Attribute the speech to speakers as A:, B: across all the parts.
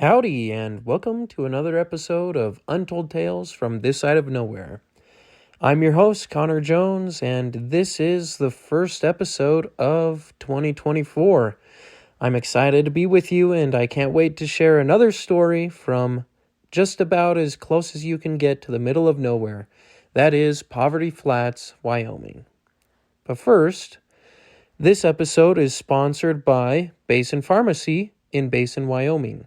A: Howdy, and welcome to another episode of Untold Tales from this side of nowhere. I'm your host, Connor Jones, and this is the first episode of 2024. I'm excited to be with you, and I can't wait to share another story from just about as close as you can get to the middle of nowhere. That is Poverty Flats, Wyoming. But first, this episode is sponsored by Basin Pharmacy in Basin, Wyoming.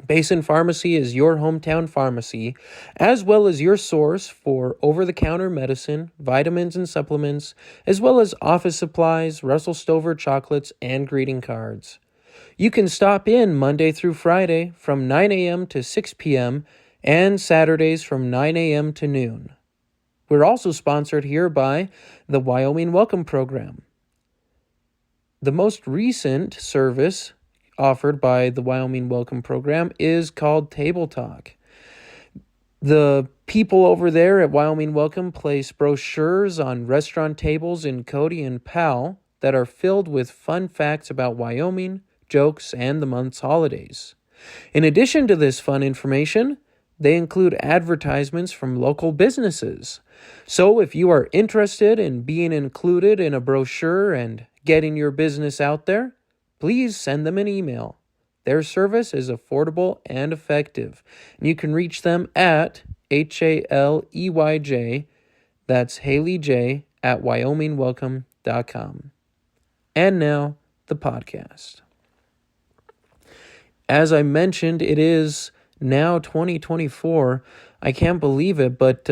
A: Basin Pharmacy is your hometown pharmacy, as well as your source for over-the-counter medicine, vitamins and supplements, as well as office supplies, Russell Stover chocolates, and greeting cards. You can stop in Monday through Friday from 9 a.m. to 6 p.m. and Saturdays from 9 a.m. to noon. We're also sponsored here by the Wyoming Welcome Program. The most recent service offered by the Wyoming Welcome Program is called Table Talk. The people over there at Wyoming Welcome place brochures on restaurant tables in Cody and Powell that are filled with fun facts about Wyoming, jokes, and the month's holidays. In addition to this fun information, they include advertisements from local businesses. So if you are interested in being included in a brochure and getting your business out there, please send them an email. Their service is affordable and effective. And you can reach them at HALEYJ, that's Haley J, at wyomingwelcome.com. And now, the podcast. As I mentioned, it is now 2024. I can't believe it, but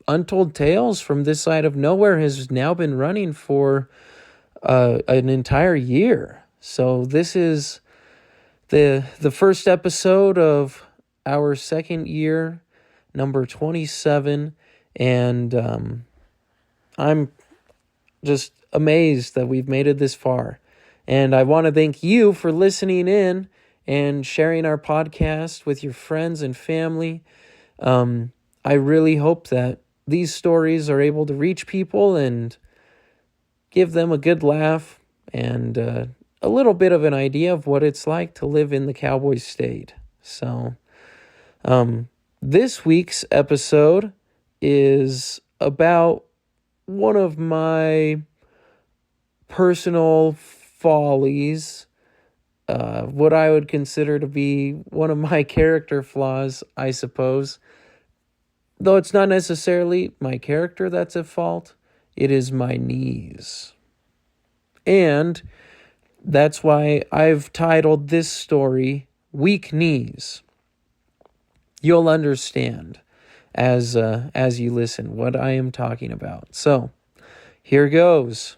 A: Untold Tales from this side of nowhere has now been running for an entire year. So this is the first episode of our second year, number 27, and I'm just amazed that we've made it this far. And I want to thank you for listening in and sharing our podcast with your friends and family. I really hope that these stories are able to reach people and give them a good laugh and a little bit of an idea of what it's like to live in the Cowboy State. So, this week's episode is about one of my personal follies, what I would consider to be one of my character flaws, I suppose. Though it's not necessarily my character that's at fault. It is my knees. And that's why I've titled this story, Weak Knees. You'll understand as you listen what I am talking about. So, here goes.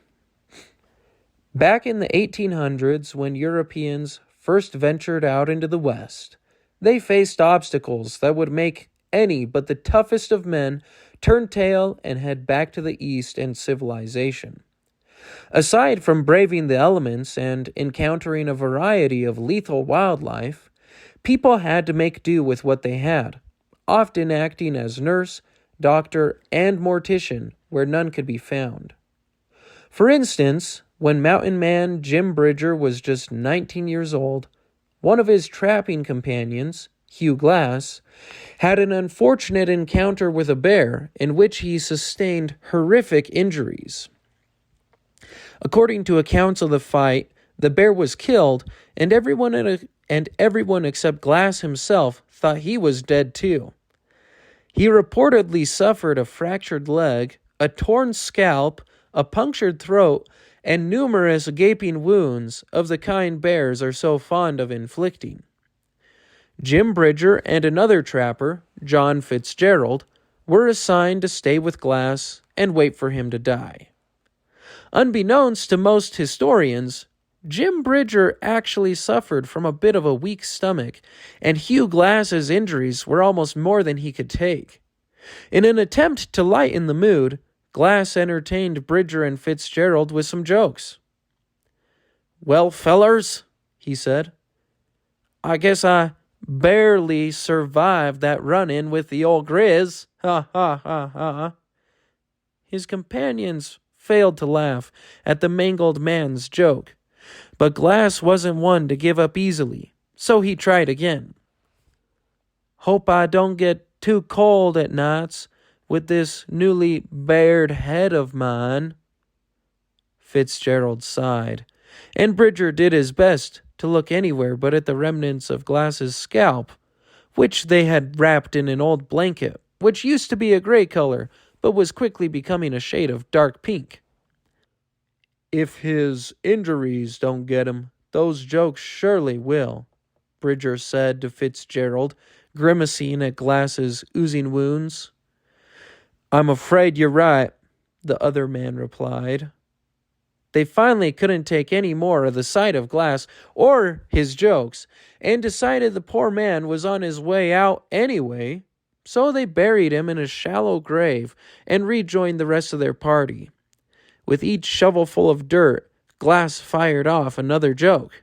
A: Back in the 1800s, when Europeans first ventured out into the West, they faced obstacles that would make any but the toughest of men turn tail and head back to the East and civilization. Aside from braving the elements and encountering a variety of lethal wildlife, people had to make do with what they had, often acting as nurse, doctor, and mortician where none could be found. For instance, when mountain man Jim Bridger was just 19 years old, one of his trapping companions, Hugh Glass, had an unfortunate encounter with a bear in which he sustained horrific injuries. According to accounts of the fight, the bear was killed, and everyone except Glass himself thought he was dead too. He reportedly suffered a fractured leg, a torn scalp, a punctured throat, and numerous gaping wounds of the kind bears are so fond of inflicting. Jim Bridger and another trapper, John Fitzgerald, were assigned to stay with Glass and wait for him to die. Unbeknownst to most historians, Jim Bridger actually suffered from a bit of a weak stomach, and Hugh Glass's injuries were almost more than he could take. In an attempt to lighten the mood, Glass entertained Bridger and Fitzgerald with some jokes. "Well, fellers," he said, "I guess I barely survived that run-in with the old Grizz. Ha, ha, ha, ha." His companions failed to laugh at the mangled man's joke, but Glass wasn't one to give up easily, So he tried again. Hope I don't get too cold at nights with this newly bared head of mine. Fitzgerald sighed, and Bridger did his best to look anywhere but at the remnants of Glass's scalp, which they had wrapped in an old blanket, which used to be a gray color, but was quickly becoming a shade of dark pink. If his injuries don't get him, those jokes surely will, Bridger said to Fitzgerald, grimacing at Glass's oozing wounds. I'm afraid you're right, the other man replied. They finally couldn't take any more of the sight of Glass or his jokes, and decided the poor man was on his way out anyway, so they buried him in a shallow grave and rejoined the rest of their party. With each shovelful of dirt, Glass fired off another joke.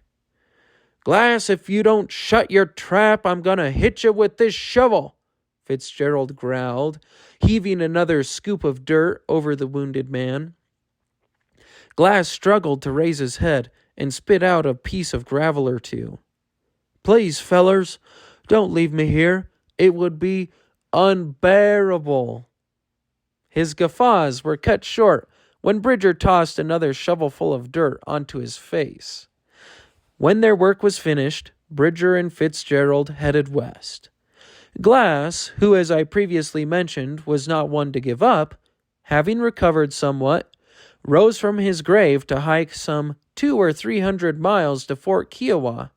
A: Glass, if you don't shut your trap, I'm gonna hit you with this shovel, Fitzgerald growled, heaving another scoop of dirt over the wounded man. Glass struggled to raise his head and spit out a piece of gravel or two. Please, fellers, don't leave me here. It would be unbearable. His guffaws were cut short when Bridger tossed another shovelful of dirt onto his face. When their work was finished, Bridger and Fitzgerald headed west. Glass, who, as I previously mentioned, was not one to give up, having recovered somewhat, rose from his grave to hike some 200 or 300 miles to Fort Kiowa.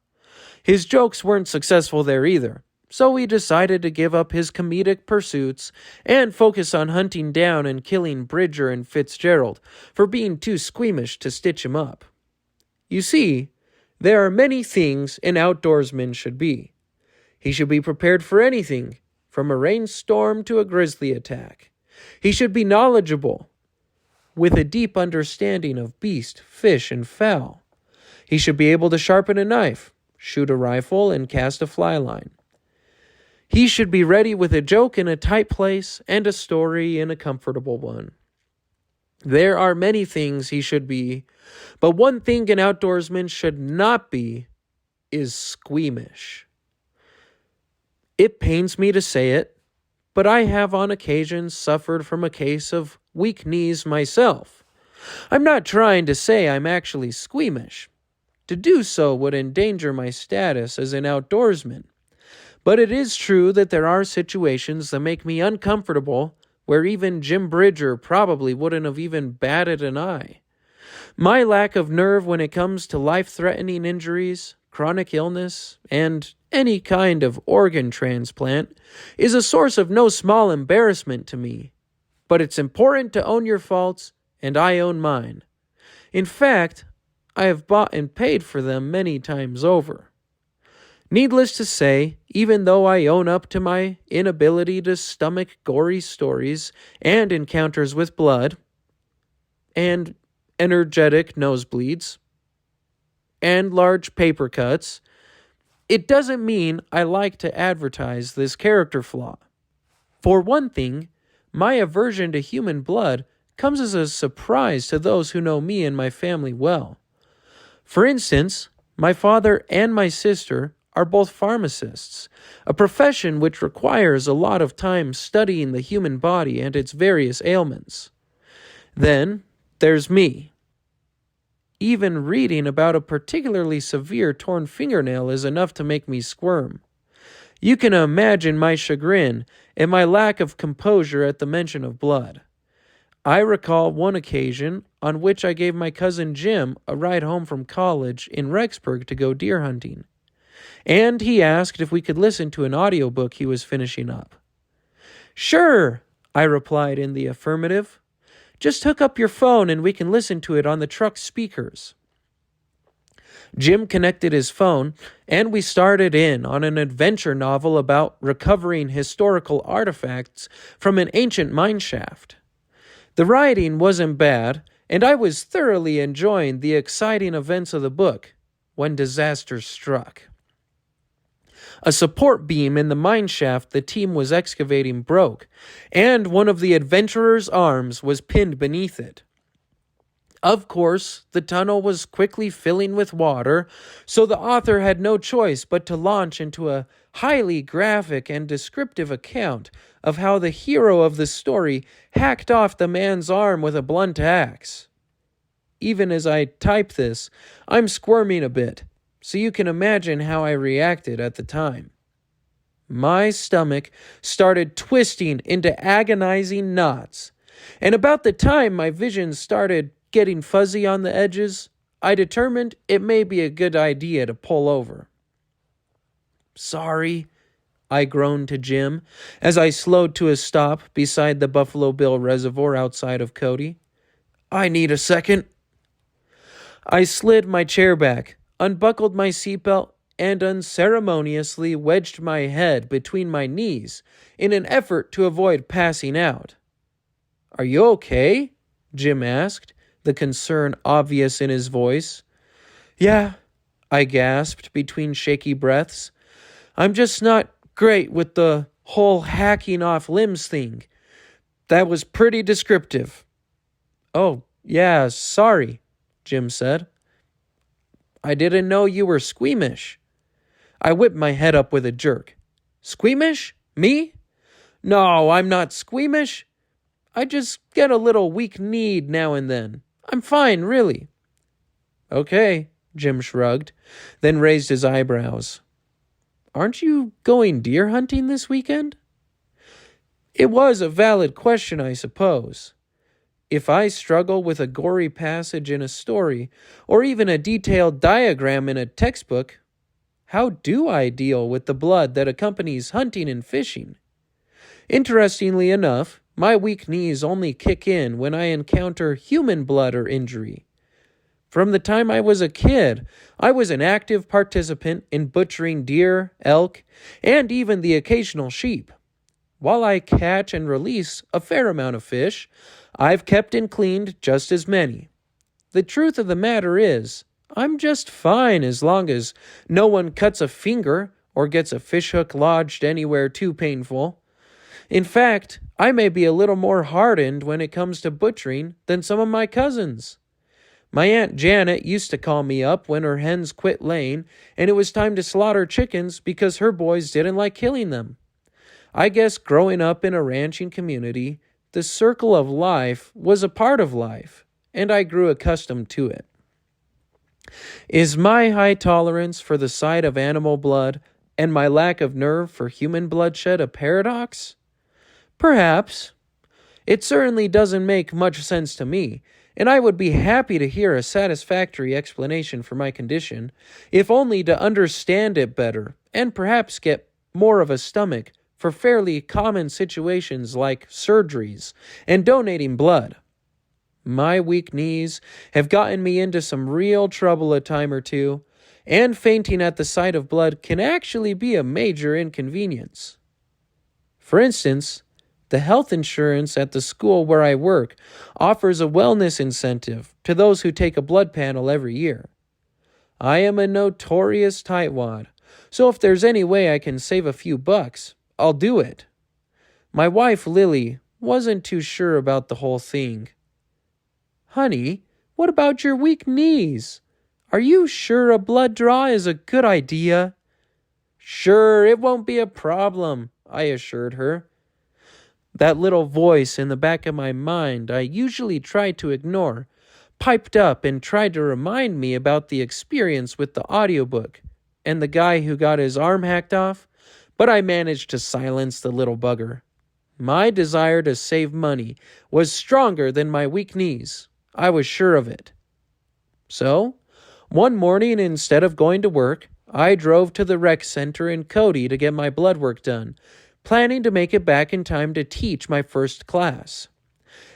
A: His jokes weren't successful there either, so he decided to give up his comedic pursuits and focus on hunting down and killing Bridger and Fitzgerald for being too squeamish to stitch him up. You see, there are many things an outdoorsman should be. He should be prepared for anything, from a rainstorm to a grizzly attack. He should be knowledgeable, with a deep understanding of beast, fish, and fowl. He should be able to sharpen a knife, shoot a rifle, and cast a fly line. He should be ready with a joke in a tight place and a story in a comfortable one. There are many things he should be, but one thing an outdoorsman should not be is squeamish. It pains me to say it, but I have on occasion suffered from a case of weak knees myself. I'm not trying to say I'm actually squeamish. To do so would endanger my status as an outdoorsman. But it is true that there are situations that make me uncomfortable where even Jim Bridger probably wouldn't have even batted an eye. My lack of nerve when it comes to life-threatening injuries, chronic illness, and any kind of organ transplant is a source of no small embarrassment to me. But it's important to own your faults, and I own mine. In fact, I have bought and paid for them many times over. Needless to say, even though I own up to my inability to stomach gory stories and encounters with blood, and energetic nosebleeds, and large paper cuts, it doesn't mean I like to advertise this character flaw. For one thing, my aversion to human blood comes as a surprise to those who know me and my family well. For instance, my father and my sister are both pharmacists, a profession which requires a lot of time studying the human body and its various ailments. Then there's me. Even reading about a particularly severe torn fingernail is enough to make me squirm. You can imagine my chagrin and my lack of composure at the mention of blood. I recall one occasion on which I gave my cousin Jim a ride home from college in Rexburg to go deer hunting, and he asked if we could listen to an audiobook he was finishing up. Sure, I replied in the affirmative. Just hook up your phone and we can listen to it on the truck speakers. Jim connected his phone, and we started in on an adventure novel about recovering historical artifacts from an ancient mine shaft. The writing wasn't bad, and I was thoroughly enjoying the exciting events of the book when disaster struck. A support beam in the mine shaft the team was excavating broke, and one of the adventurers' arms was pinned beneath it. Of course, the tunnel was quickly filling with water, so the author had no choice but to launch into a highly graphic and descriptive account of how the hero of the story hacked off the man's arm with a blunt axe. Even as I type this, I'm squirming a bit, so you can imagine how I reacted at the time. My stomach started twisting into agonizing knots, and about the time my vision started getting fuzzy on the edges, I determined it may be a good idea to pull over. Sorry, I groaned to Jim as I slowed to a stop beside the Buffalo Bill Reservoir outside of Cody. I need a second. I slid my chair back, unbuckled my seatbelt, and unceremoniously wedged my head between my knees in an effort to avoid passing out. Are you okay? Jim asked, the concern obvious in his voice. Yeah, I gasped between shaky breaths. I'm just not great with the whole hacking off limbs thing. That was pretty descriptive. Oh, yeah, sorry, Jim said. I didn't know you were squeamish. I whipped my head up with a jerk. Squeamish? Me? No, I'm not squeamish. I just get a little weak-kneed now and then. I'm fine, really. Okay, Jim shrugged, then raised his eyebrows. Aren't you going deer hunting this weekend? It was a valid question, I suppose. If I struggle with a gory passage in a story, or even a detailed diagram in a textbook, how do I deal with the blood that accompanies hunting and fishing? Interestingly enough, my weak knees only kick in when I encounter human blood or injury. From the time I was a kid, I was an active participant in butchering deer, elk, and even the occasional sheep. While I catch and release a fair amount of fish, I've kept and cleaned just as many. The truth of the matter is, I'm just fine as long as no one cuts a finger or gets a fishhook lodged anywhere too painful. In fact, I may be a little more hardened when it comes to butchering than some of my cousins. My Aunt Janet used to call me up when her hens quit laying and it was time to slaughter chickens because her boys didn't like killing them. I guess growing up in a ranching community, the circle of life was a part of life, and I grew accustomed to it. Is my high tolerance for the sight of animal blood and my lack of nerve for human bloodshed a paradox? Perhaps. It certainly doesn't make much sense to me, and I would be happy to hear a satisfactory explanation for my condition, if only to understand it better and perhaps get more of a stomach for fairly common situations like surgeries and donating blood. My weak knees have gotten me into some real trouble a time or two, and fainting at the sight of blood can actually be a major inconvenience. For instance, the health insurance at the school where I work offers a wellness incentive to those who take a blood panel every year. I am a notorious tightwad, so if there's any way I can save a few bucks, I'll do it. My wife, Lily, wasn't too sure about the whole thing. Honey, what about your weak knees? Are you sure a blood draw is a good idea? Sure, it won't be a problem, I assured her. That little voice in the back of my mind I usually try to ignore piped up and tried to remind me about the experience with the audiobook and the guy who got his arm hacked off, but I managed to silence the little bugger. My desire to save money was stronger than my weak knees. I was sure of it. So, one morning instead of going to work, I drove to the rec center in Cody to get my blood work done, planning to make it back in time to teach my first class.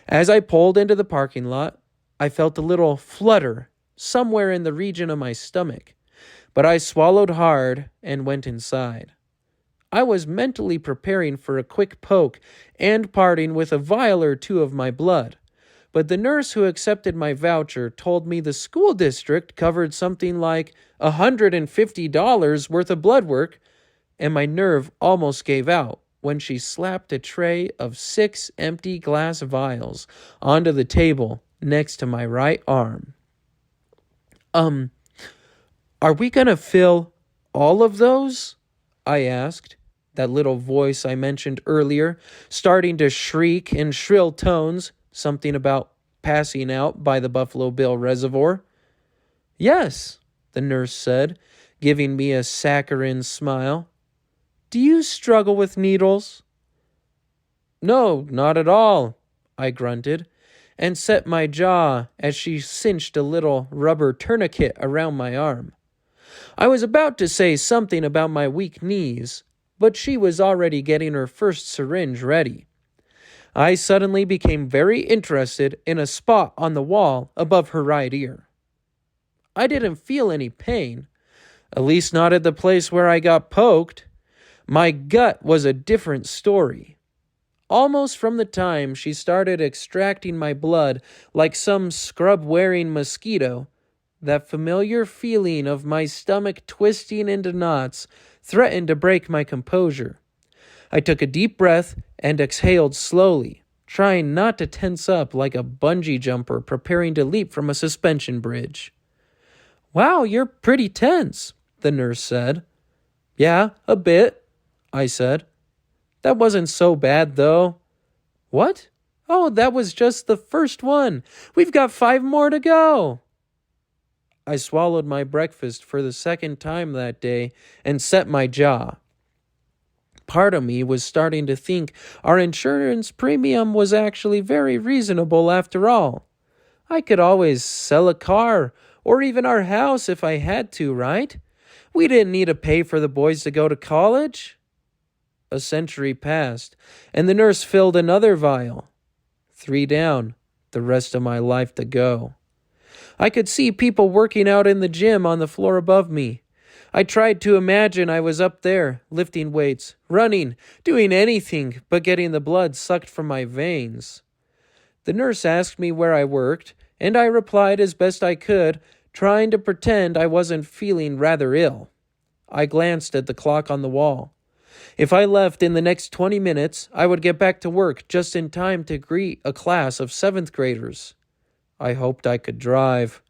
A: As I pulled into the parking lot, I felt a little flutter somewhere in the region of my stomach, but I swallowed hard and went inside. I was mentally preparing for a quick poke and parting with a vial or two of my blood, but the nurse who accepted my voucher told me the school district covered something like $150 worth of blood work, and my nerve almost gave out when she slapped a tray of 6 empty glass vials onto the table next to my right arm. Um, are we gonna fill all of those? I asked, that little voice I mentioned earlier, starting to shriek in shrill tones, something about passing out by the Buffalo Bill Reservoir. Yes, the nurse said, giving me a saccharine smile. Do you struggle with needles? No, not at all, I grunted, and set my jaw as she cinched a little rubber tourniquet around my arm. I was about to say something about my weak knees, but she was already getting her first syringe ready. I suddenly became very interested in a spot on the wall above her right ear. I didn't feel any pain, at least not at the place where I got poked. My gut was a different story. Almost from the time she started extracting my blood like some scrub-wearing mosquito, that familiar feeling of my stomach twisting into knots threatened to break my composure. I took a deep breath and exhaled slowly, trying not to tense up like a bungee jumper preparing to leap from a suspension bridge. Wow, you're pretty tense, the nurse said. Yeah, a bit, I said. That wasn't so bad, though. What? Oh, that was just the first one. We've got 5 more to go. I swallowed my breakfast for the second time that day and set my jaw. Part of me was starting to think our insurance premium was actually very reasonable after all. I could always sell a car or even our house if I had to, right? We didn't need to pay for the boys to go to college. A century passed, and the nurse filled another vial. 3 down, the rest of my life to go. I could see people working out in the gym on the floor above me. I tried to imagine I was up there, lifting weights, running, doing anything but getting the blood sucked from my veins. The nurse asked me where I worked, and I replied as best I could, trying to pretend I wasn't feeling rather ill. I glanced at the clock on the wall. If I left in the next 20 minutes, I would get back to work just in time to greet a class of 7th graders. I hoped I could drive.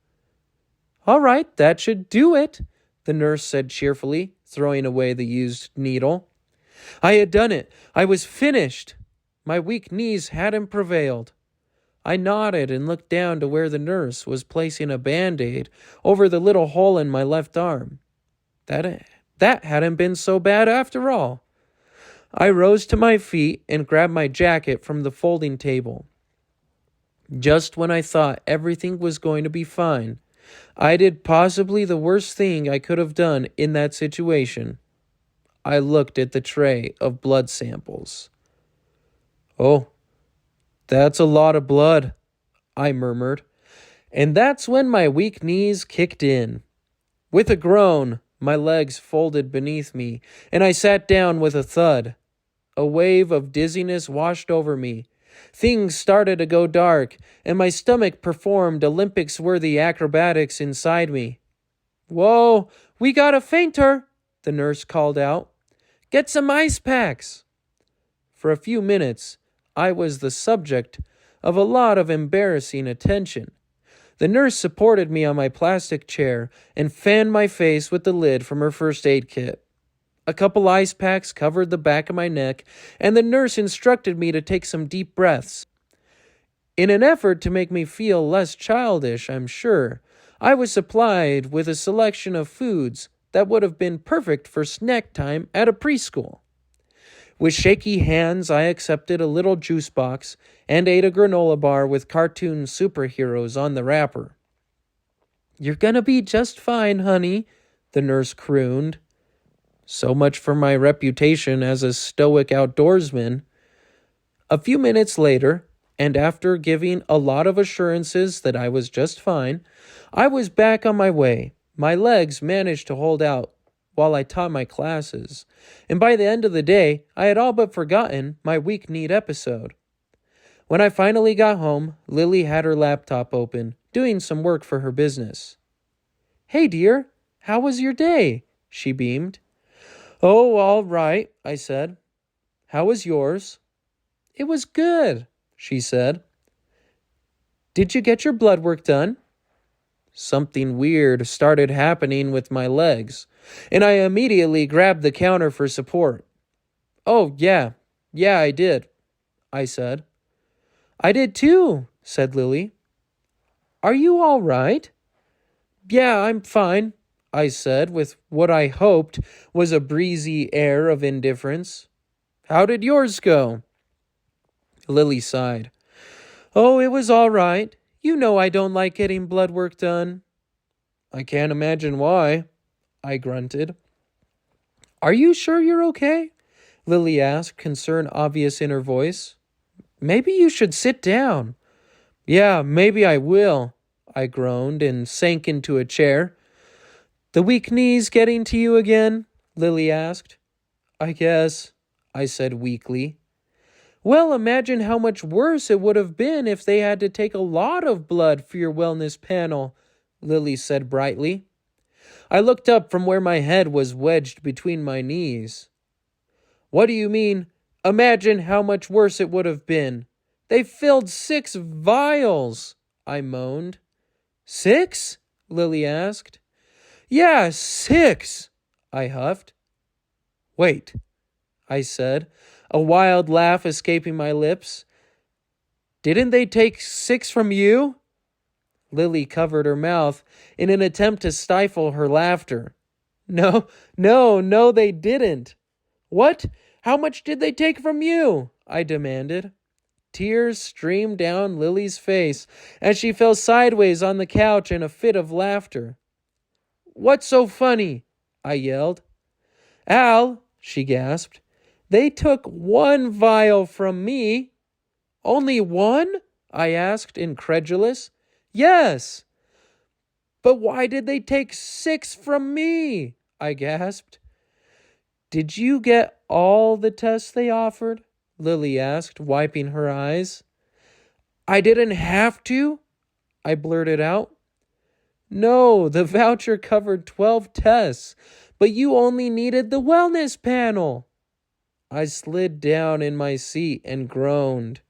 A: All right, that should do it, the nurse said cheerfully, throwing away the used needle. I had done it. I was finished. My weak knees hadn't prevailed. I nodded and looked down to where the nurse was placing a Band-Aid over the little hole in my left arm. That hadn't been so bad after all. I rose to my feet and grabbed my jacket from the folding table. Just when I thought everything was going to be fine, I did possibly the worst thing I could have done in that situation. I looked at the tray of blood samples. Oh, that's a lot of blood, I murmured. And that's when my weak knees kicked in. With a groan, my legs folded beneath me, and I sat down with a thud. A wave of dizziness washed over me. Things started to go dark, and my stomach performed Olympics-worthy acrobatics inside me. Whoa, we got a fainter, the nurse called out. Get some ice packs. For a few minutes, I was the subject of a lot of embarrassing attention. The nurse supported me on my plastic chair and fanned my face with the lid from her first aid kit. A couple ice packs covered the back of my neck, and the nurse instructed me to take some deep breaths. In an effort to make me feel less childish, I'm sure, I was supplied with a selection of foods that would have been perfect for snack time at a preschool. With shaky hands, I accepted a little juice box and ate a granola bar with cartoon superheroes on the wrapper. You're gonna be just fine, honey, the nurse crooned. So much for my reputation as a stoic outdoorsman. A few minutes later, and after giving a lot of assurances that I was just fine, I was back on my way. My legs managed to hold out while I taught my classes, and by the end of the day, I had all but forgotten my weak-kneed episode. When I finally got home, Lily had her laptop open, doing some work for her business. Hey, dear, how was your day? She beamed. Oh, all right, I said. How was yours? It was good, she said. Did you get your blood work done? Something weird started happening with my legs, and I immediately grabbed the counter for support. Oh, yeah, I did, I said. I did too, said Lily. Are you all right? Yeah, I'm fine, I said with what I hoped was a breezy air of indifference. How did yours go? Lily sighed. Oh, it was all right. You know I don't like getting blood work done. I can't imagine why, I grunted. Are you sure you're okay? Lily asked, concern obvious in her voice. Maybe you should sit down. Yeah, maybe I will, I groaned and sank into a chair. The weak knees getting to you again? Lily asked. I guess, I said weakly. Well, imagine how much worse it would have been if they had to take a lot of blood for your wellness panel, Lily said brightly. I looked up from where my head was wedged between my knees. What do you mean, imagine how much worse it would have been? They filled 6 vials, I moaned. 6? Lily asked. Yeah, 6, I huffed. Wait, I said, a wild laugh escaping my lips. Didn't they take 6 from you? Lily covered her mouth in an attempt to stifle her laughter. No, they didn't. What? How much did they take from you? I demanded. Tears streamed down Lily's face as she fell sideways on the couch in a fit of laughter. What's so funny? I yelled. Al, she gasped, they took 1 vial from me. Only 1? I asked, incredulous. Yes. But why did they take 6 from me? I gasped. Did you get all the tests they offered? Lily asked, wiping her eyes. I didn't have to? I blurted out. No, the voucher covered 12 tests, but you only needed the wellness panel. I slid down in my seat and groaned.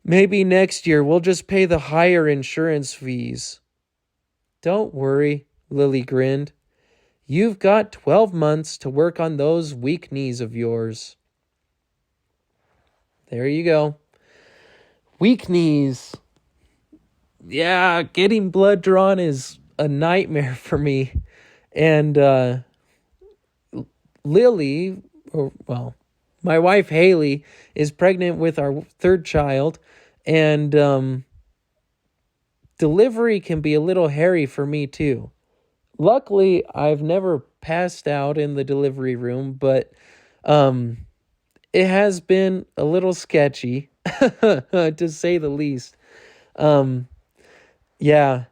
A: Maybe next year we'll just pay the higher insurance fees. Don't worry, Lily grinned. You've got 12 months to work on those weak knees of yours. There you go. Weak knees. Yeah, getting blood drawn is a nightmare for me. And Lily, my wife Haley, is pregnant with our 3rd child. And delivery can be a little hairy for me too. Luckily, I've never passed out in the delivery room, but it has been a little sketchy, to say the least. Yeah,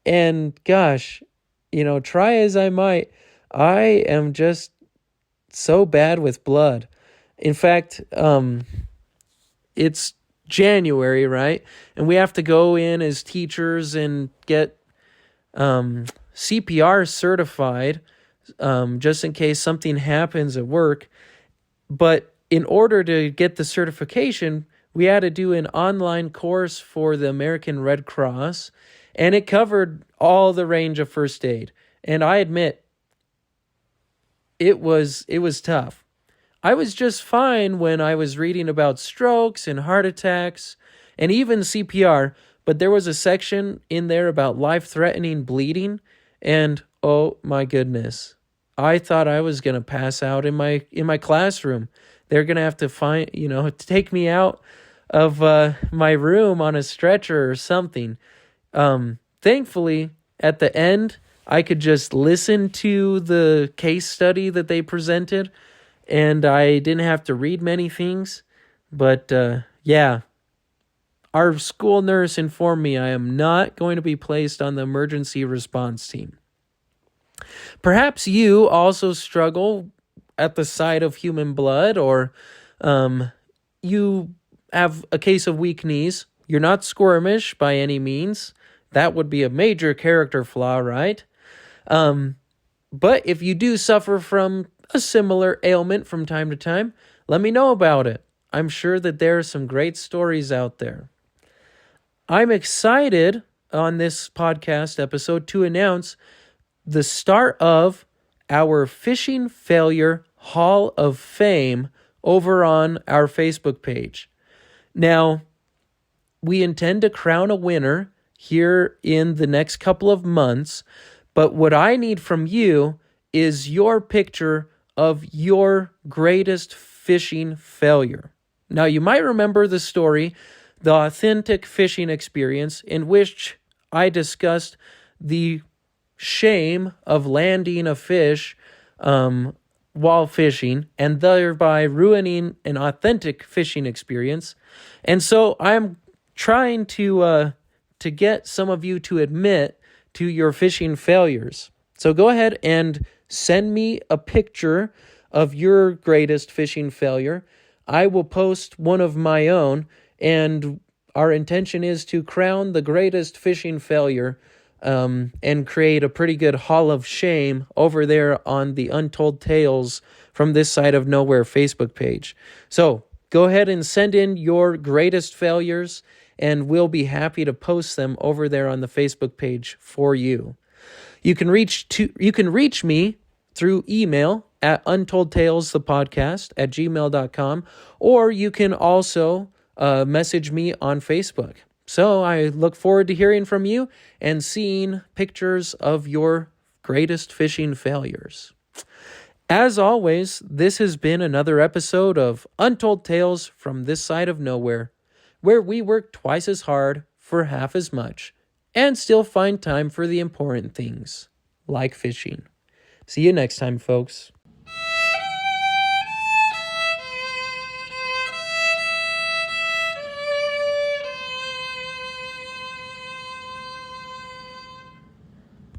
A: and gosh, try as I might, I am just so bad with blood. In fact, it's January, right? And we have to go in as teachers and get CPR certified, just in case something happens at work. But in order to get the certification, we had to do an online course for the American Red Cross, and it covered all the range of first aid. And I admit, it was tough. I was just fine when I was reading about strokes and heart attacks and even CPR, but there was a section in there about life-threatening bleeding, and oh my goodness, I thought I was going to pass out in my classroom. They're going to have to take me out of my room on a stretcher or something. Thankfully, at the end, I could just listen to the case study that they presented, and I didn't have to read many things. But yeah, our school nurse informed me I am not going to be placed on the emergency response team. Perhaps you also struggle at the sight of human blood, or you have a case of weak knees. You're not squirmish by any means. That would be a major character flaw, right? But if you do suffer from a similar ailment from time to time, let me know about it. I'm sure that there are some great stories out there. I'm excited on this podcast episode to announce the start of our Fishing Failure Hall of Fame over on our Facebook page. Now, we intend to crown a winner here in the next couple of months, but what I need from you is your picture of your greatest fishing failure. Now, you might remember the story, the authentic fishing experience, in which I discussed the shame of landing a fish while fishing and thereby ruining an authentic fishing experience. And so I'm trying to get some of you to admit to your fishing failures. So go ahead and send me a picture of your greatest fishing failure. I will post one of my own, and our intention is to crown the greatest fishing failure and create a pretty good Hall of Shame over there on the Untold Tales from This Side of Nowhere Facebook page. So go ahead and send in your greatest failures, and we'll be happy to post them over there on the Facebook page for you. You can reach me through email at untoldtalesthepodcast@gmail.com, or you can also message me on Facebook. So I look forward to hearing from you and seeing pictures of your greatest fishing failures. As always, this has been another episode of Untold Tales from This Side of Nowhere, where we work twice as hard for half as much and still find time for the important things, like fishing. See you next time, folks.